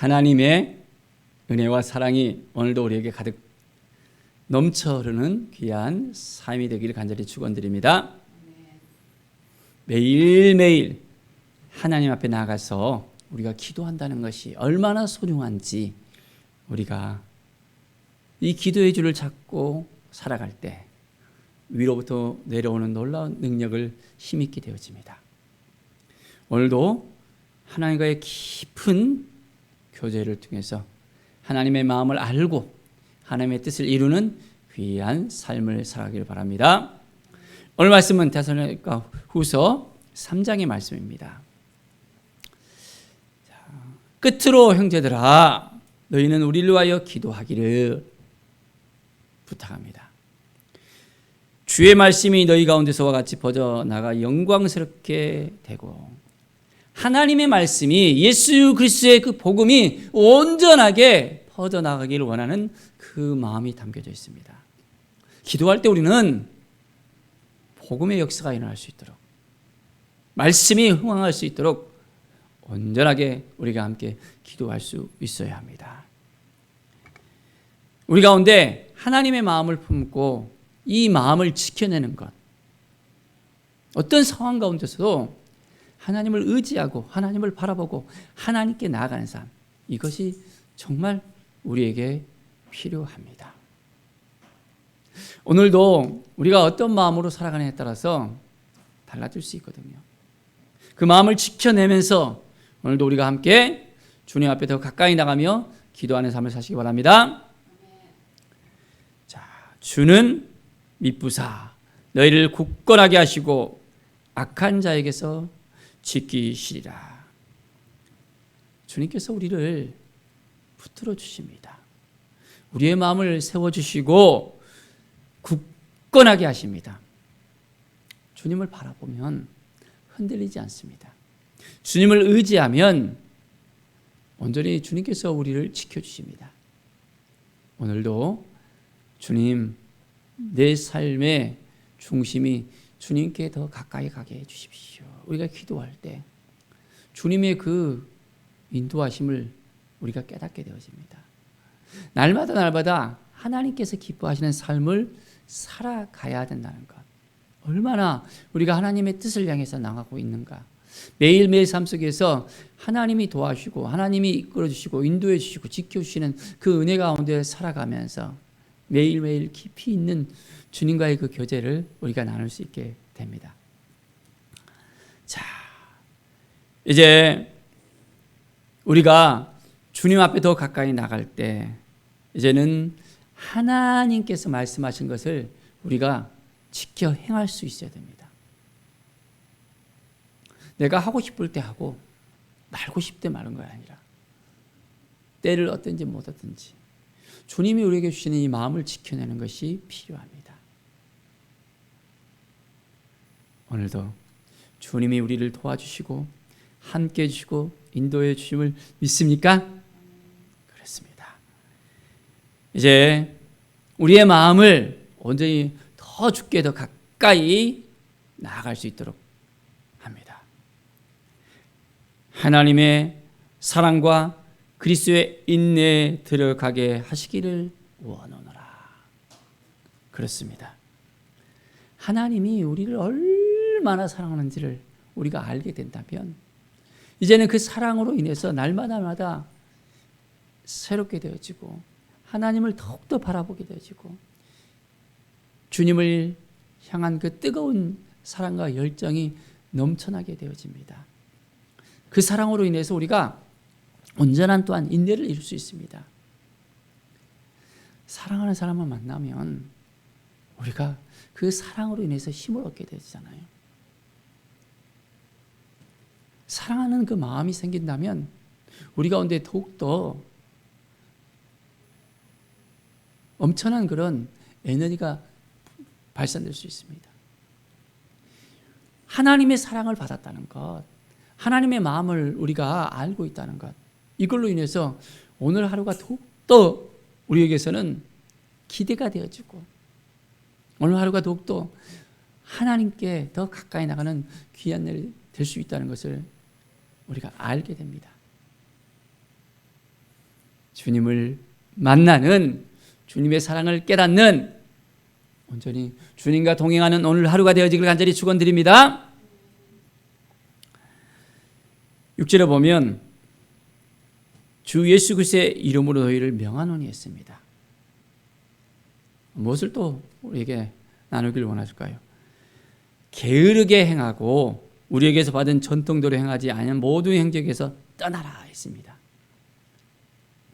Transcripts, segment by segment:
하나님의 은혜와 사랑이 오늘도 우리에게 가득 넘쳐 흐르는 귀한 삶이 되기를 간절히 축원드립니다. 매일매일 하나님 앞에 나가서 우리가 기도한다는 것이 얼마나 소중한지 우리가 이 기도의 줄을 잡고 살아갈 때 위로부터 내려오는 놀라운 능력을 힘있게 되어집니다. 오늘도 하나님과의 깊은 교제를 통해서 하나님의 마음을 알고 하나님의 뜻을 이루는 귀한 삶을 살아가길 바랍니다. 오늘 말씀은 데살로니가 후서 3장의 말씀입니다. 끝으로 형제들아 너희는 우리를 위하여 기도하기를 부탁합니다. 주의 말씀이 너희 가운데서와 같이 퍼져나가 영광스럽게 되고 하나님의 말씀이 예수 그리스도의 그 복음이 온전하게 퍼져나가기를 원하는 그 마음이 담겨져 있습니다. 기도할 때 우리는 복음의 역사가 일어날 수 있도록 말씀이 흥황할 수 있도록 온전하게 우리가 함께 기도할 수 있어야 합니다. 우리 가운데 하나님의 마음을 품고 이 마음을 지켜내는 것, 어떤 상황 가운데서도 하나님을 의지하고 하나님을 바라보고 하나님께 나아가는 삶, 이것이 정말 우리에게 필요합니다. 오늘도 우리가 어떤 마음으로 살아가느냐에 따라서 달라질 수 있거든요. 그 마음을 지켜내면서 오늘도 우리가 함께 주님 앞에 더 가까이 나가며 기도하는 삶을 사시기 바랍니다. 자, 주는 미쁘사 너희를 굳건하게 하시고 악한 자에게서 지키시리라. 주님께서 우리를 붙들어 주십니다. 우리의 마음을 세워주시고 굳건하게 하십니다. 주님을 바라보면 흔들리지 않습니다. 주님을 의지하면 온전히 주님께서 우리를 지켜주십니다. 오늘도 주님, 내 삶의 중심이 주님께 더 가까이 가게 해주십시오. 우리가 기도할 때 주님의 그 인도하심을 우리가 깨닫게 되어집니다. 날마다 하나님께서 기뻐하시는 삶을 살아가야 된다는 것. 얼마나 우리가 하나님의 뜻을 향해서 나가고 있는가. 매일매일 삶 속에서 하나님이 도와주시고 하나님이 이끌어주시고 인도해 주시고 지켜주시는 그 은혜 가운데 살아가면서 매일매일 깊이 있는 주님과의 그 교제를 우리가 나눌 수 있게 됩니다. 자, 이제 우리가 주님 앞에 더 가까이 나갈 때 이제는 하나님께서 말씀하신 것을 우리가 지켜 행할 수 있어야 됩니다. 내가 하고 싶을 때 하고 말고 싶을 때 마는 것이 아니라 때를 얻든지 못 얻든지 주님이 우리에게 주시는 이 마음을 지켜내는 것이 필요합니다. 오늘도 주님이 우리를 도와주시고 함께해 주시고 인도해 주심을 믿습니까? 그렇습니다. 이제 우리의 마음을 온전히 더 주께 더 가까이 나아갈 수 있도록 합니다. 하나님의 사랑과 그리스도의 인내에 들어가게 하시기를 원하노라. 그렇습니다. 하나님이 우리를 얼마나 사랑하는지를 우리가 알게 된다면 이제는 그 사랑으로 인해서 날마다 새롭게 되어지고 하나님을 더욱더 바라보게 되어지고 주님을 향한 그 뜨거운 사랑과 열정이 넘쳐나게 되어집니다. 그 사랑으로 인해서 우리가 온전한 또한 인내를 이룰 수 있습니다. 사랑하는 사람을 만나면 우리가 그 사랑으로 인해서 힘을 얻게 되잖아요. 사랑하는 그 마음이 생긴다면 우리 가운데 더욱더 엄청난 그런 에너지가 발산될 수 있습니다. 하나님의 사랑을 받았다는 것, 하나님의 마음을 우리가 알고 있다는 것, 이걸로 인해서 오늘 하루가 더욱더 우리에게서는 기대가 되어지고 오늘 하루가 더욱더 하나님께 더 가까이 나가는 귀한 날이 될 수 있다는 것을 우리가 알게 됩니다. 주님을 만나는, 주님의 사랑을 깨닫는, 온전히 주님과 동행하는 오늘 하루가 되어지길 간절히 축원드립니다. 6절에 보면 주 예수 그리스도의 이름으로 너희를 명하노니 했습니다. 무엇을 또 우리에게 나누길 원하실까요? 게으르게 행하고 우리에게서 받은 전통대로 행하지 아니한 모든 행적에서 떠나라 했습니다.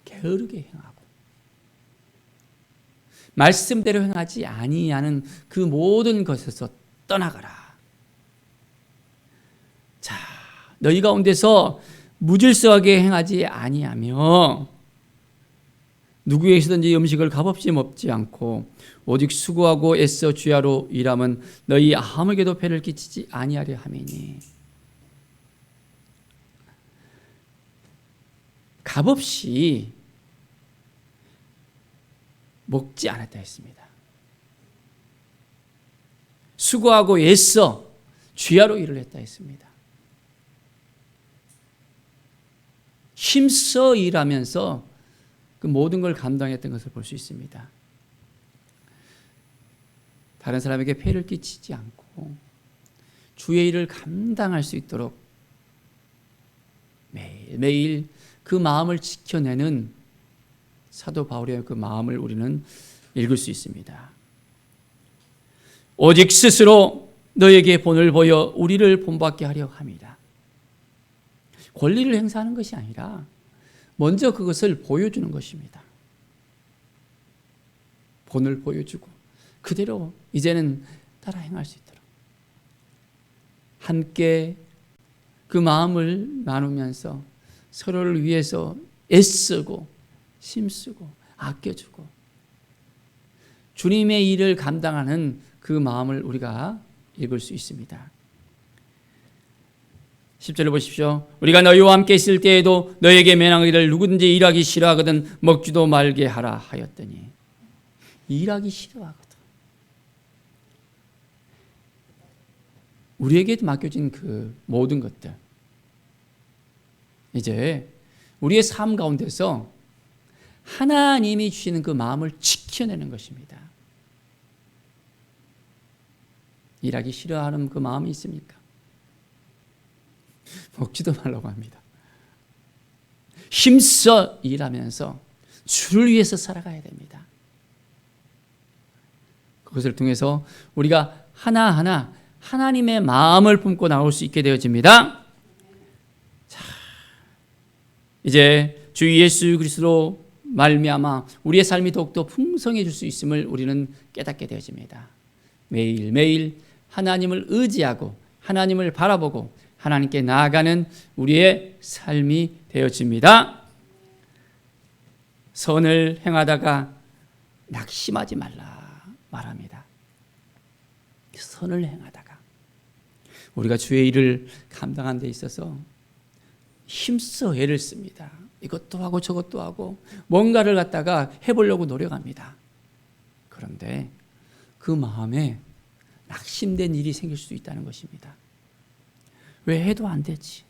게으르게 행하고 말씀대로 행하지 아니하는 그 모든 것에서 떠나가라. 자, 너희 가운데서 무질서하게 행하지 아니하며 누구에게서든지 음식을 값없이 먹지 않고 오직 수고하고 애써 주야로 일하면 너희 아무에게도 폐를 끼치지 아니하려 함이니. 값없이 먹지 않았다 했습니다. 수고하고 애써 주야로 일을 했다 했습니다. 힘써 일하면서 그 모든 걸 감당했던 것을 볼 수 있습니다. 다른 사람에게 폐를 끼치지 않고 주의 일을 감당할 수 있도록 매일매일 그 마음을 지켜내는 사도 바울의 그 마음을 우리는 읽을 수 있습니다. 오직 스스로 너에게 본을 보여 우리를 본받게 하려 합니다. 권리를 행사하는 것이 아니라 먼저 그것을 보여주는 것입니다. 본을 보여주고 그대로 이제는 따라 행할 수 있도록 함께 그 마음을 나누면서 서로를 위해서 애쓰고 힘쓰고 아껴주고 주님의 일을 감당하는 그 마음을 우리가 읽을 수 있습니다. 10절을 보십시오. 우리가 너희와 함께 있을 때에도 너희에게 명하기를 누구든지 일하기 싫어하거든 먹지도 말게 하라 하였더니. 일하기 싫어하거든. 우리에게 맡겨진 그 모든 것들, 이제 우리의 삶 가운데서 하나님이 주시는 그 마음을 지켜내는 것입니다. 일하기 싫어하는 그 마음이 있습니까? 먹지도 말라고 합니다. 힘써 일하면서 주를 위해서 살아가야 됩니다. 그것을 통해서 우리가 하나하나 하나님의 마음을 품고 나올 수 있게 되어집니다. 자, 이제 주 예수 그리스도로 말미암아 우리의 삶이 더욱더 풍성해질 수 있음을 우리는 깨닫게 되어집니다. 매일매일 하나님을 의지하고 하나님을 바라보고 하나님께 나아가는 우리의 삶이 되어집니다. 선을 행하다가 낙심하지 말라 말합니다. 선을 행하다가 우리가 주의 일을 감당하는 데 있어서 힘써 애를 씁니다. 이것도 하고 저것도 하고 뭔가를 갖다가 해보려고 노력합니다. 그런데 그 마음에 낙심된 일이 생길 수도 있다는 것입니다. 왜 해도 안 되지?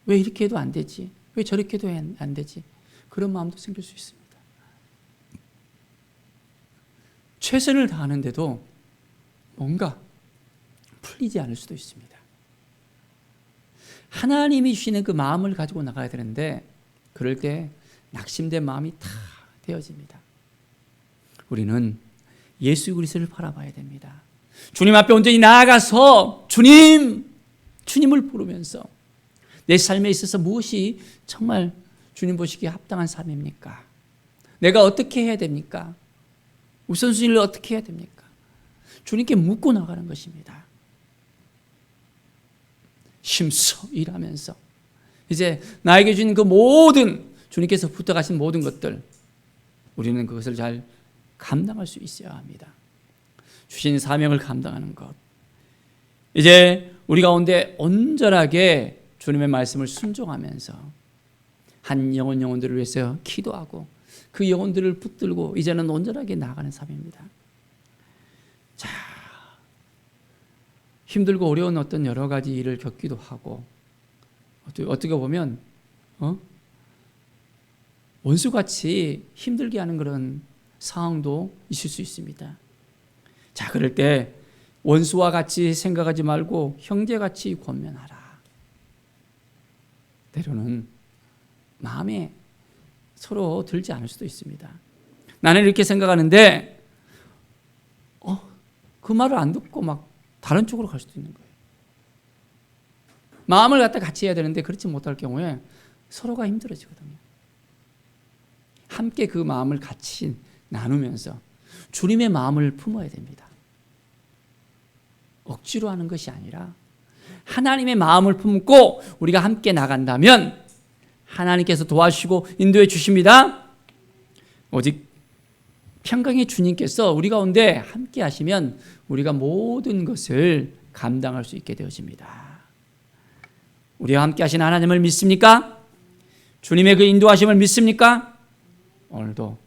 왜 이렇게 해도 안 되지? 왜 저렇게 해도 안 되지? 그런 마음도 생길 수 있습니다. 최선을 다하는데도 뭔가 풀리지 않을 수도 있습니다. 하나님이 주시는 그 마음을 가지고 나가야 되는데 그럴 때 낙심된 마음이 다 되어집니다. 우리는 예수 그리스도를 바라봐야 됩니다. 주님 앞에 온전히 나아가서 주님을 부르면서 내 삶에 있어서 무엇이 정말 주님 보시기에 합당한 삶입니까? 내가 어떻게 해야 됩니까? 우선순위를 어떻게 해야 됩니까? 주님께 묻고 나가는 것입니다. 힘써 일하면서 이제 나에게 주신 그 모든 주님께서 부탁하신 모든 것들 우리는 그것을 잘 감당할 수 있어야 합니다. 주신 사명을 감당하는 것. 이제 우리 가운데 온전하게 주님의 말씀을 순종하면서 한 영혼들을 위해서 기도하고 그 영혼들을 붙들고 이제는 온전하게 나아가는 삶입니다. 자, 힘들고 어려운 어떤 여러 가지 일을 겪기도 하고 어떻게 보면 원수같이 힘들게 하는 그런 상황도 있을 수 있습니다. 자, 그럴 때 원수와 같이 생각하지 말고 형제같이 권면하라. 때로는 마음에 서로 들지 않을 수도 있습니다. 나는 이렇게 생각하는데 그 말을 안 듣고 막 다른 쪽으로 갈 수도 있는 거예요. 마음을 갖다 같이 해야 되는데 그렇지 못할 경우에 서로가 힘들어지거든요. 함께 그 마음을 같이 나누면서 주님의 마음을 품어야 됩니다. 억지로 하는 것이 아니라 하나님의 마음을 품고 우리가 함께 나간다면 하나님께서 도와주시고 인도해 주십니다. 오직 평강의 주님께서 우리 가운데 함께 하시면 우리가 모든 것을 감당할 수 있게 되어집니다. 우리와 함께 하신 하나님을 믿습니까? 주님의 그 인도하심을 믿습니까? 오늘도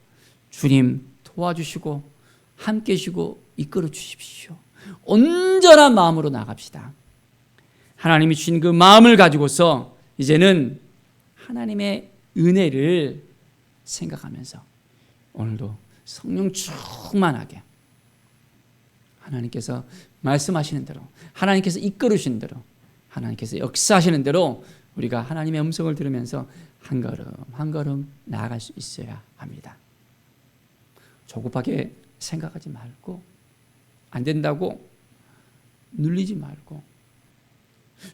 주님 도와주시고 함께 하시고 이끌어 주십시오. 온전한 마음으로 나갑시다. 하나님이 주신 그 마음을 가지고서 이제는 하나님의 은혜를 생각하면서 오늘도 성령 충만하게 하나님께서 말씀하시는 대로, 하나님께서 이끌으시는 대로, 하나님께서 역사하시는 대로 우리가 하나님의 음성을 들으면서 한 걸음 한 걸음 나아갈 수 있어야 합니다. 조급하게 생각하지 말고, 안 된다고 눌리지 말고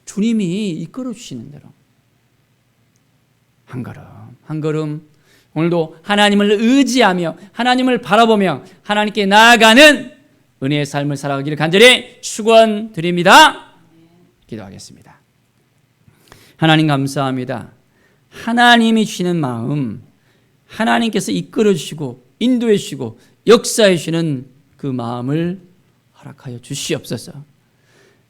주님이 이끌어 주시는 대로 한 걸음 한 걸음 오늘도 하나님을 의지하며 하나님을 바라보며 하나님께 나아가는 은혜의 삶을 살아가기를 간절히 축원드립니다. 기도하겠습니다. 하나님 감사합니다. 하나님이 주시는 마음, 하나님께서 이끌어 주시고 인도해 주시고 역사해 주시는 그 마음을 허락하여 주시옵소서.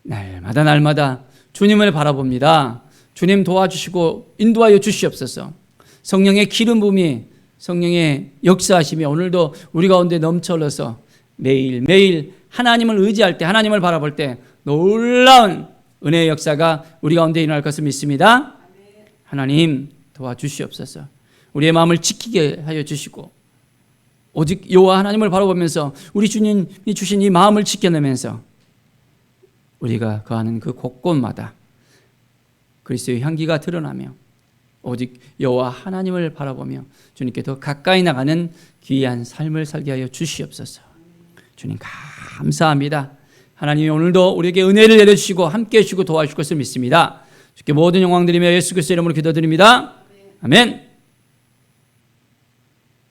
날마다 주님을 바라봅니다. 주님 도와주시고 인도하여 주시옵소서. 성령의 기름 부음이, 성령의 역사하심이 오늘도 우리 가운데 넘쳐 흘러서 매일매일 하나님을 의지할 때, 하나님을 바라볼 때 놀라운 은혜의 역사가 우리 가운데 일어날 것을 믿습니다. 하나님 도와주시옵소서. 우리의 마음을 지키게 하여 주시고 오직 여호와 하나님을 바라보면서 우리 주님이 주신 이 마음을 지켜내면서 우리가 거하는 그 곳곳마다 그리스도의 향기가 드러나며 오직 여호와 하나님을 바라보며 주님께 더 가까이 나가는 귀한 삶을 살게 하여 주시옵소서. 주님 감사합니다. 하나님이 오늘도 우리에게 은혜를 내려주시고 함께해 주시고 도와주실 것을 믿습니다. 주께 모든 영광 드리며 예수 그리스도의 이름으로 기도드립니다. 아멘.